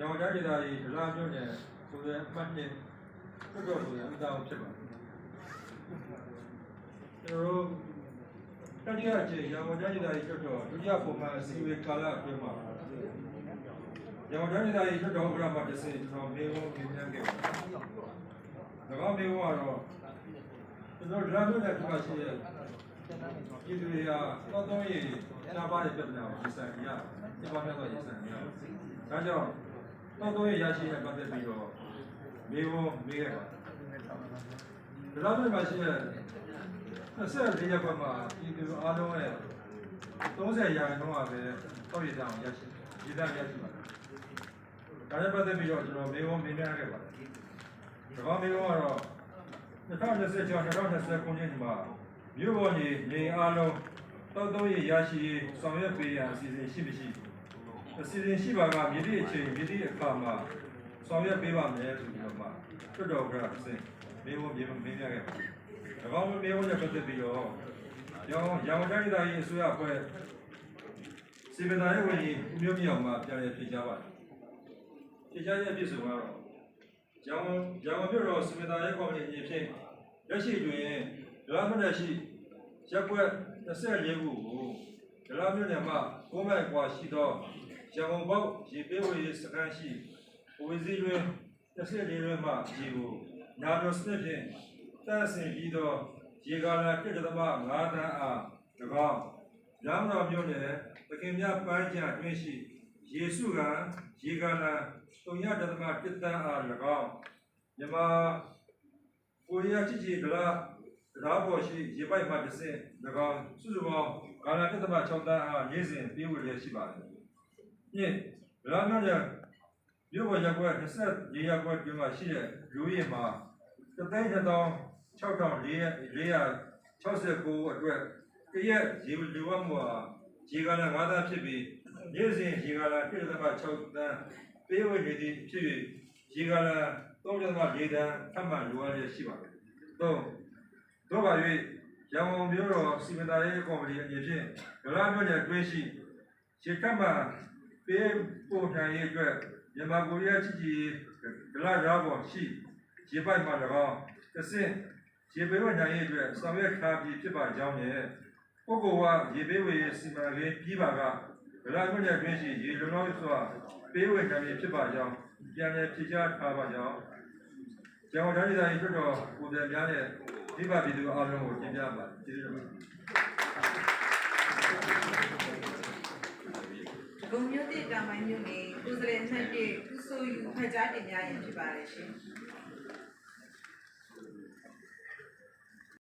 ရောင်တိုင်းဒေသကြီးဒလာမြို့နယ်ဆိုတဲ့အမှတ်1တော်တော်ဆိုတဲ့ဥတောင်းဖြစ်ပါတယ်ကျွန်တော်တို့တတိယအကြိမ်ရောင်တိုင်းဒေသကြီးတော်တော်ဒုတိယပုံမှန်အစည်းအဝေးကာလအတွင်းမှာရောင်တိုင်းဒေသကြီးတော်တော်ဥက္ကဋ္ဌမှတစ်ဆင့်ကျွန်တော်မေးခွန်းပြင်ပြခဲ့ပါတယ်။၎င်းမေးခွန်းကတော့ကျွန်တော်ဒလာမြို့နယ်မှာရှိတဲ့ပြည်သူတွေကတောသုံးရည်ရှားပါးတဲ့ပြဿနာကိုရင်ဆိုင်ရဒီပါမဲ့တော့ရင်ဆိုင်ရဒါကြောင့်တောသုံးရည်ရရှိတဲ့ပတ်သက်ပြီးတော့မေးခွန်းမေးခဲ့ပါတယ်။ဒလာမြို့မှာရှိတဲ့24ရပ်ကွက်မှာပြည်သူအားလုံးရဲ့30ရာခိုင်နှုန်းကပဲတောက်ရည်တောင်ရရှိရည်သားရရှိပါတယ်။ဒါနဲ့ပတ်သက်ပြီးတော့ကျွန်တော်မေးခွန်းမေးမြန်းခဲ့ပါတယ်။ဒီကောင်မေးခွန်းကတော့2026-2020ခုနှစ်မှာမြို့ပေါ်နေအားလုံးတောက်သုံးရည်ရရှိရေးဆောင်ရွက်ပေးရန်အစီအစဉ်ရှိမရှိအစီအစဉ်ရှိပါကမြစ်တိအချိန်မြစ်တိအခါမှာဆောင်ရွက်ပေးပါမယ်ဆိုပြီးတော့မှတွတ်တော်ကတစ်ဆင့်မေးခွန်းမေးမြန်းခဲ့ပါတယ်။၎င်းမေးခွန်းနဲ့ပတ်သက်ပြီးတော့ရောင်တိုင်းဒေသကြီးအစိုးရအဖွဲ့စီမံရေးဝန်ကြီးမြို့မြောင်မှာပြန်လည်ဖြေကြားပါတယ်။ဖြေကြားရဲ့အဖြစ်ဆိုတော့ရောင်မြို့တော်စီမံရေးကော်မတီအဖြစ်လက်ရှိတွင်ဒလာမြို့နယ်ရှိရပ်ကွက်24ခုကိုဒလာမြို့နယ်မှာ9မိုင်กว่าရှိသောရန်ကုန်ပေါက်ရေပေးဝေးစခန်းရှိဝေစီတွင်24တွင်မှရေကိုနာတော်စနစ်ဖြင့်တပ်ဆင်ပြီးသောရေကာလ1.5 တန်းအား၎င်းရမ်းတော်မြို့နယ်သခင်မြပန်းချံတွင်ရှိရေစုကရေကာလ3.1 တန်းအား၎င်းမြန်မာကိုရီးယားချစ်ကြည်ဒလာပေါ်ရှိရေပိုက်မှတစ်ဆင့်၎င်းစုစုပေါင်းကာလ1.6 တန်းအားနေ့စဉ်ပြေးဝေလျက်ရှိပါတယ်။နှစ်ဒလာမြို့နယ်မြို့ပေါ်ရပ်ကွက်24ရပ်ကွက်တွင်မှရှိတဲ့လူဦးရေမှာ1,26,469အတွက်တရက်ရေလူဝမှုဟာရေကာလ9 တန်းဖြစ်ပြီးနေ့စဉ်ရေကာလ1.6 တန်းပေးဝေနေသည့်ဖြစ်၍ရေကာလ3.4 တန်းထပ်မံလိုအပ်လျက်ရှိပါသည်။သို့ပါ၍ရန်ကုန်မြို့တော်စီမံရေးကော်မတီအနေဖြင့်ဒလာမြို့နယ်တွင်းရှိရေထပ်မံပေးပို့နိုင်ရေးအတွက်မြန်မာကိုရီးယားချစ်ကြည်ဒလာရားပေါ်ရှိရေပိုက်မှ၎င်းတစ်ဆင့်ရေပေးဝေနိုင်ရေးအတွက်ဆောင်ရွက်ထားပြီးဖြစ်ပါကြောင်းနဲ့ပုဂ္ဂိုလ်ကရေပေးဝေစီမံကိန်းပြီးပါကဒလာမြို့နယ်တွင်းရှိရေလုံလောက်စွာပေးဝေနိုင်ရေးဖြစ်ပါကြောင်းပြန်လည်ဖြေကြားထားပါကြောင်းကျောင်းတိုင်းဒေသကြီးတော်ကိုယ်စားများနဲ့ဒီပါပြည်သူအားလုံးကိုတင်ပြပါကျေးဇူးတင်ပါတယ်။ဂုံမြို့တိတာမိုင်းမြို့နယ်ကိုယ်စားလှယ်အမှတ်1ဦးစိုးယူဖတ်ကြားတင်ပြရင်ဖြစ်ပါတယ်ရှင်။